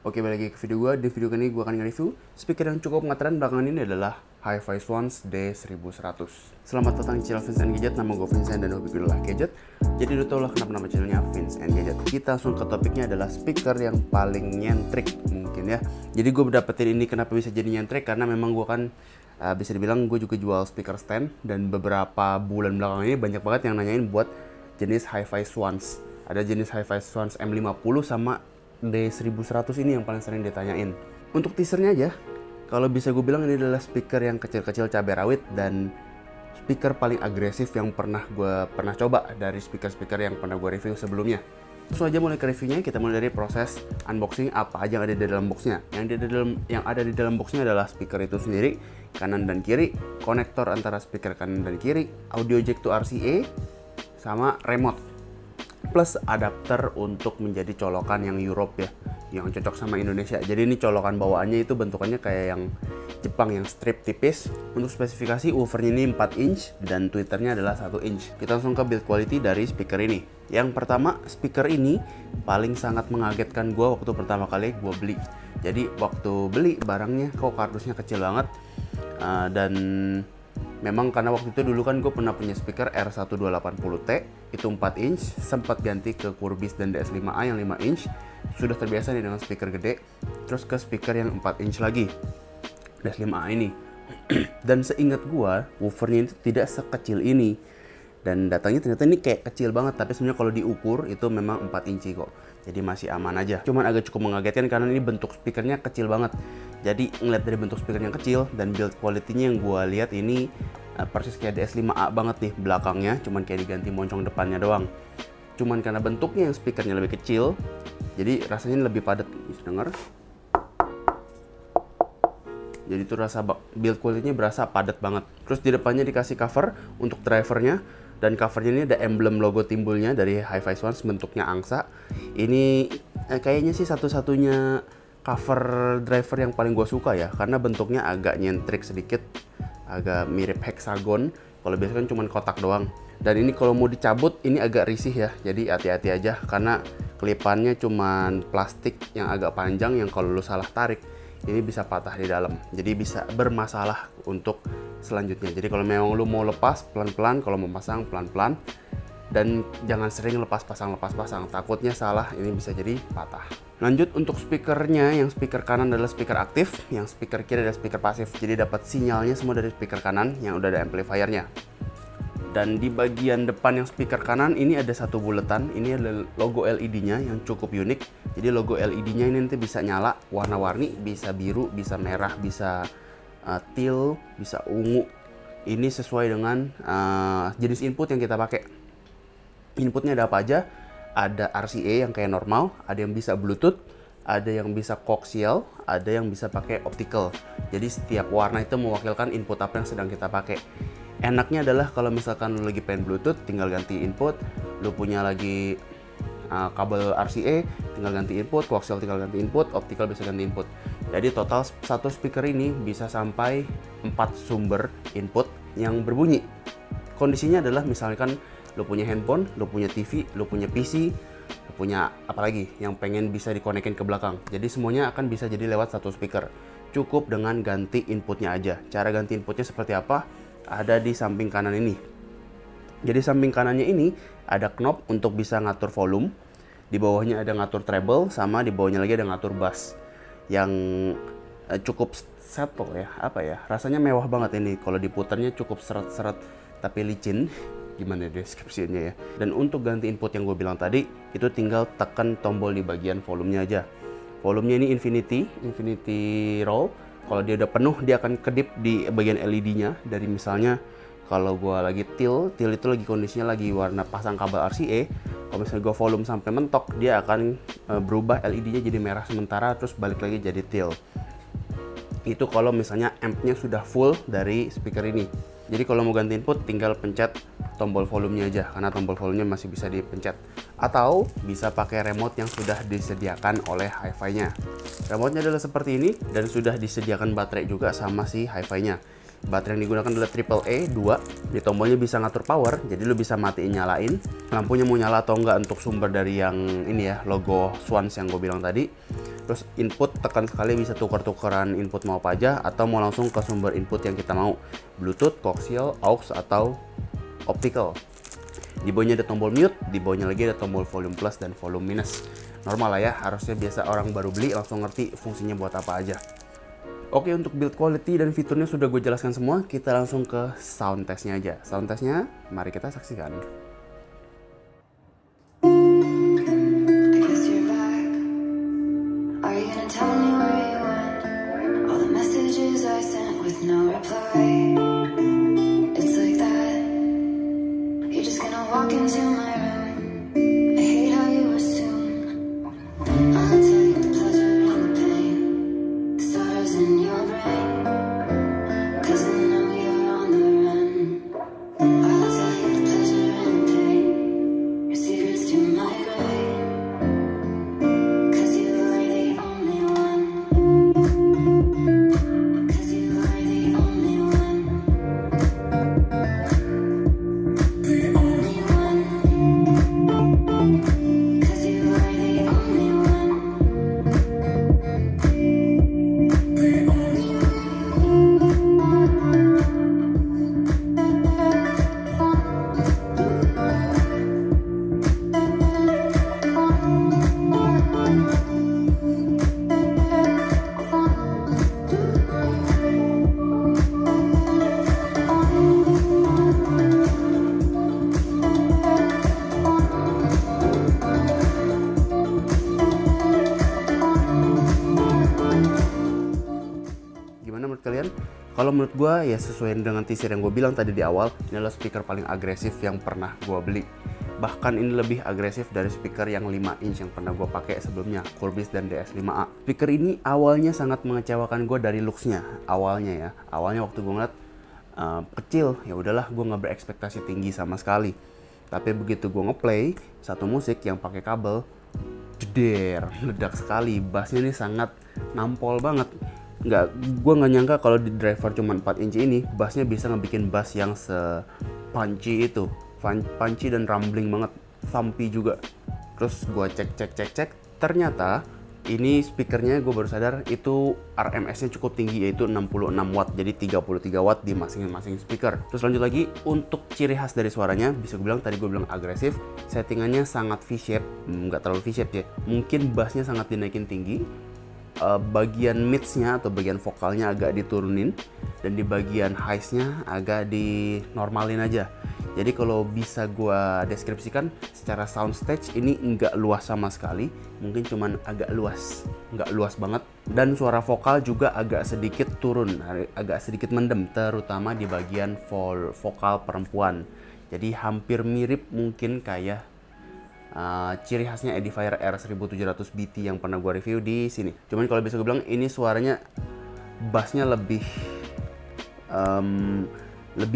Oke, balik lagi ke video gue. Di video kali ini gue akan nge-review speaker yang cukup ngetren belakangan ini adalah HiFi Swans D1100. Selamat datang di channel Vince and Gadget. Nama gue Vincent dan hobi gue adalah gadget. Jadi udah tau lah kenapa nama channelnya Vince and Gadget. Kita langsung ke topiknya adalah speaker yang paling nyentrik mungkin ya. Jadi gue dapetin ini kenapa bisa jadi nyentrik, karena memang gue kan bisa dibilang gue juga jual speaker stand. Dan beberapa bulan belakangan ini banyak banget yang nanyain buat jenis HiFi Swans. Ada jenis HiFi Swans M50 sama D1100 ini yang paling sering ditanyain. Untuk teasernya aja, kalau bisa gue bilang ini adalah speaker yang kecil-kecil cabai rawit dan speaker paling agresif yang pernah coba dari speaker-speaker yang pernah gue review sebelumnya. Langsung aja mulai ke reviewnya. Kita mulai dari proses unboxing apa aja yang ada di dalam boxnya. Yang ada di dalam boxnya adalah speaker itu sendiri, kanan dan kiri, konektor antara speaker kanan dan kiri, audio jack to RCA, sama remote. Plus adapter untuk menjadi colokan yang Europe ya, yang cocok sama Indonesia. Jadi ini colokan bawaannya itu bentukannya kayak yang Jepang, yang strip tipis. Untuk spesifikasi woofernya ini 4 inch dan tweeternya adalah 1 inch. Kita langsung ke build quality dari speaker ini. Yang pertama, speaker ini paling sangat mengagetkan gue waktu pertama kali gue beli. Jadi waktu beli barangnya kok kardusnya kecil banget, dan memang karena waktu itu dulu kan gue pernah punya speaker R1280T, itu 4 inch, sempat ganti ke Curbis dan DS5A yang 5 inch, sudah terbiasa nih dengan speaker gede, terus ke speaker yang 4 inch lagi, DS5A ini. Dan seingat gue, woofernya itu tidak sekecil ini, dan datangnya ternyata ini kayak kecil banget, tapi sebenarnya kalau diukur itu memang 4 inci kok, jadi masih aman aja. Cuman agak cukup mengagetkan karena ini bentuk speakernya kecil banget. Jadi ngeliat dari bentuk speakernya kecil dan build quality-nya yang gue lihat ini persis kayak DS5A banget nih belakangnya, cuman kayak diganti moncong depannya doang. Cuman karena bentuknya yang speakernya lebih kecil, jadi rasanya lebih padat. Bisa denger? Jadi itu rasa build quality-nya berasa padat banget. Terus di depannya dikasih cover untuk drivernya, dan covernya ini ada emblem logo timbulnya dari HiFi Swans bentuknya angsa. Ini kayaknya sih satu-satunya cover driver yang paling gue suka ya, karena bentuknya agak nyentrik sedikit, agak mirip hexagon. Kalau biasanya kan cuma kotak doang. Dan ini kalau mau dicabut ini agak risih ya, jadi hati-hati aja karena kelipannya cuma plastik yang agak panjang yang kalau lu salah tarik ini bisa patah di dalam, jadi bisa bermasalah untuk selanjutnya. Jadi kalau memang lu mau lepas pelan-pelan, kalau mau pasang pelan-pelan, dan jangan sering lepas pasang, takutnya salah ini bisa jadi patah. Lanjut untuk speakernya, yang speaker kanan adalah speaker aktif, yang speaker kiri adalah speaker pasif. Jadi dapat sinyalnya semua dari speaker kanan yang udah ada amplifiernya. Dan di bagian depan yang speaker kanan ini ada satu buletan, ini adalah logo LED-nya yang cukup unik. Jadi logo LED-nya ini nanti bisa nyala warna-warni, bisa biru, bisa merah, bisa teal, bisa ungu. Ini sesuai dengan jenis input yang kita pakai. Inputnya ada apa aja? Ada RCA yang kayak normal, ada yang bisa Bluetooth, ada yang bisa coaxial, ada yang bisa pakai optical. Jadi setiap warna itu mewakilkan input apa yang sedang kita pakai. Enaknya adalah kalau misalkan lu lagi pengen Bluetooth, tinggal ganti input. Lu punya lagi kabel RCA, tinggal ganti input. Coaxial tinggal ganti input. Optical bisa ganti input. Jadi total satu speaker ini bisa sampai 4 sumber input yang berbunyi. Kondisinya adalah misalkan lu punya handphone, lu punya TV, lu punya PC, lu punya apalagi yang pengen bisa dikonekin ke belakang. Jadi semuanya akan bisa jadi lewat satu speaker. Cukup dengan ganti inputnya aja. Cara ganti inputnya seperti apa? Ada di samping kanan ini. Jadi samping kanannya ini ada knob untuk bisa ngatur volume, di bawahnya ada ngatur treble, sama di bawahnya lagi ada ngatur bass yang cukup settle ya, apa ya, rasanya mewah banget ini. Kalau diputarnya cukup seret-seret tapi licin, gimana deskripsinya ya. Dan untuk ganti input yang gue bilang tadi, itu tinggal tekan tombol di bagian volumenya aja. Volumenya ini infinity roll. Kalau dia udah penuh, dia akan kedip di bagian LED-nya. Dari misalnya, kalau gue lagi till itu lagi kondisinya lagi warna pasang kabel RCA. Kalau misalnya gue volume sampai mentok, dia akan berubah LED-nya jadi merah sementara, terus balik lagi jadi till. Itu kalau misalnya amp-nya sudah full dari speaker ini. Jadi kalau mau ganti input, tinggal pencet tombol volumenya aja, karena tombol volumenya masih bisa dipencet. Atau bisa pakai remote yang sudah disediakan oleh HiFi-nya. Remote-nya adalah seperti ini, dan sudah disediakan baterai juga sama si HiFi-nya. Baterai yang digunakan adalah AAA 2. Di tombolnya bisa ngatur power, jadi lu bisa matiin nyalain. Lampunya mau nyala atau enggak untuk sumber dari yang ini ya, logo Swans yang gue bilang tadi. Terus input, tekan sekali bisa tukar-tukaran input mau apa aja, atau mau langsung ke sumber input yang kita mau, Bluetooth, coaxial, aux, atau optical. Di bawahnya ada tombol mute, di bawahnya lagi ada tombol volume plus dan volume minus. Normal lah ya, harusnya biasa orang baru beli langsung ngerti fungsinya buat apa aja. Oke, untuk build quality dan fiturnya sudah gue jelaskan semua, kita langsung ke sound testnya aja. Sound testnya, mari kita saksikan. Kalian, kalau menurut gue ya sesuai dengan teaser yang gue bilang tadi di awal, ini adalah speaker paling agresif yang pernah gue beli. Bahkan ini lebih agresif dari speaker yang 5 inch yang pernah gue pakai sebelumnya, Curbis dan DS5A. Speaker ini awalnya sangat mengecewakan gue dari looksnya, awalnya waktu gue ngeliat kecil, ya udahlah gue nggak berekspektasi tinggi sama sekali. Tapi begitu gue ngeplay satu musik yang pakai kabel, jeder, meledak sekali, bassnya ini sangat nampol banget. Gue nggak nyangka kalau di driver cuma 4 inci ini bassnya bisa ngebikin bass yang se-punchy itu, punchy dan rumbling banget, thumpy juga. Terus gue cek, ternyata ini speakernya gue baru sadar itu RMS-nya cukup tinggi, yaitu 66 watt, jadi 33 watt di masing-masing speaker. Terus lanjut lagi, untuk ciri khas dari suaranya, bisa gue bilang, tadi gue bilang agresif, settingannya sangat V-shape, nggak terlalu V-shape ya, mungkin bassnya sangat dinaikin tinggi, bagian mids-nya atau bagian vokalnya agak diturunin, dan di bagian highs-nya agak dinormalin aja. Jadi kalau bisa gue deskripsikan secara soundstage, ini nggak luas sama sekali, mungkin cuman agak luas, nggak luas banget. Dan suara vokal juga agak sedikit turun, agak sedikit mendem, terutama di bagian vokal perempuan. Jadi hampir mirip mungkin kayak ciri khasnya Edifier R1700BT yang pernah gue review di sini. Cuman kalau bisa gue bilang ini suaranya bassnya lebih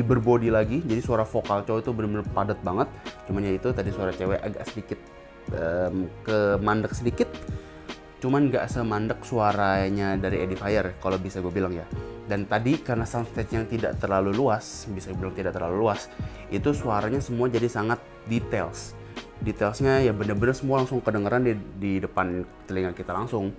berbody lagi, jadi suara vokal cowok itu benar-benar padat banget. Cuman ya itu tadi suara cewek agak sedikit kemandek sedikit, cuman nggak semandek suaranya dari Edifier kalau bisa gue bilang ya. Dan tadi karena soundstage yang tidak terlalu luas, bisa gue bilang tidak terlalu luas, itu suaranya semua jadi sangat detailsnya ya bener-bener semua langsung kedengeran di depan telinga kita langsung.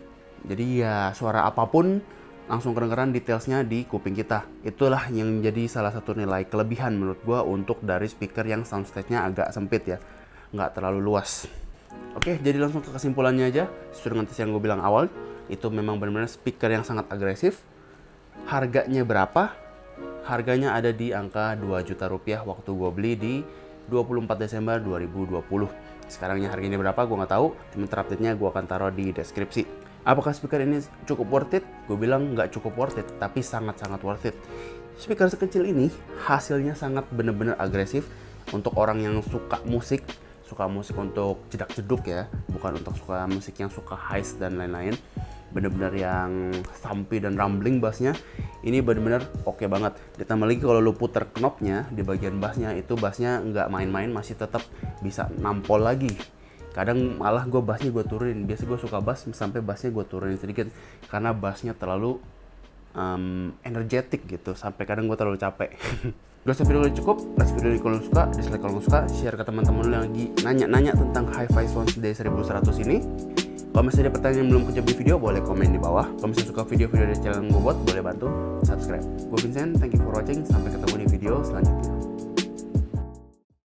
Jadi ya suara apapun langsung kedengeran detailsnya di kuping kita. Itulah yang jadi salah satu nilai kelebihan menurut gua untuk dari speaker yang soundstage-nya agak sempit ya, nggak terlalu luas. Oke, jadi langsung ke kesimpulannya aja. Sesuai dengan tes yang gue bilang awal, itu memang benar-benar speaker yang sangat agresif. Harganya berapa? Harganya ada di angka 2 juta rupiah waktu gue beli di 24 Desember 2020. Sekarangnya harganya berapa gue nggak tahu, cuma terupdate-nya gue akan taruh di deskripsi. Apakah speaker ini cukup worth it? Gue bilang nggak cukup worth it, tapi sangat-sangat worth it. Speaker sekecil ini hasilnya sangat bener-bener agresif untuk orang yang suka musik untuk jedak-jeduk ya, bukan untuk suka musik yang suka highs dan lain-lain. Bener-bener yang thumpy dan rumbling bassnya, ini bener-bener oke banget. Ditambah lagi kalau lu puter knobnya di bagian bassnya, itu bassnya nggak main-main, masih tetap bisa nampol lagi. Kadang malah gue bassnya gue turunin, biasa gue suka bass sampai bassnya gue turunin sedikit karena bassnya terlalu energetik gitu, sampai kadang gue terlalu capek. Gue rasa video ini cukup, like video ini kalau suka, dislike kalau suka, share ke teman-teman lu yang lagi nanya-nanya tentang Hi-Fi Swans D1100 ini. Kalau misalnya ada pertanyaan yang belum kejawab di video, boleh komen di bawah. Kalau misalnya suka video-video dari channel gue buat, boleh bantu subscribe. Gue Vincent, thank you for watching. Sampai ketemu di video selanjutnya.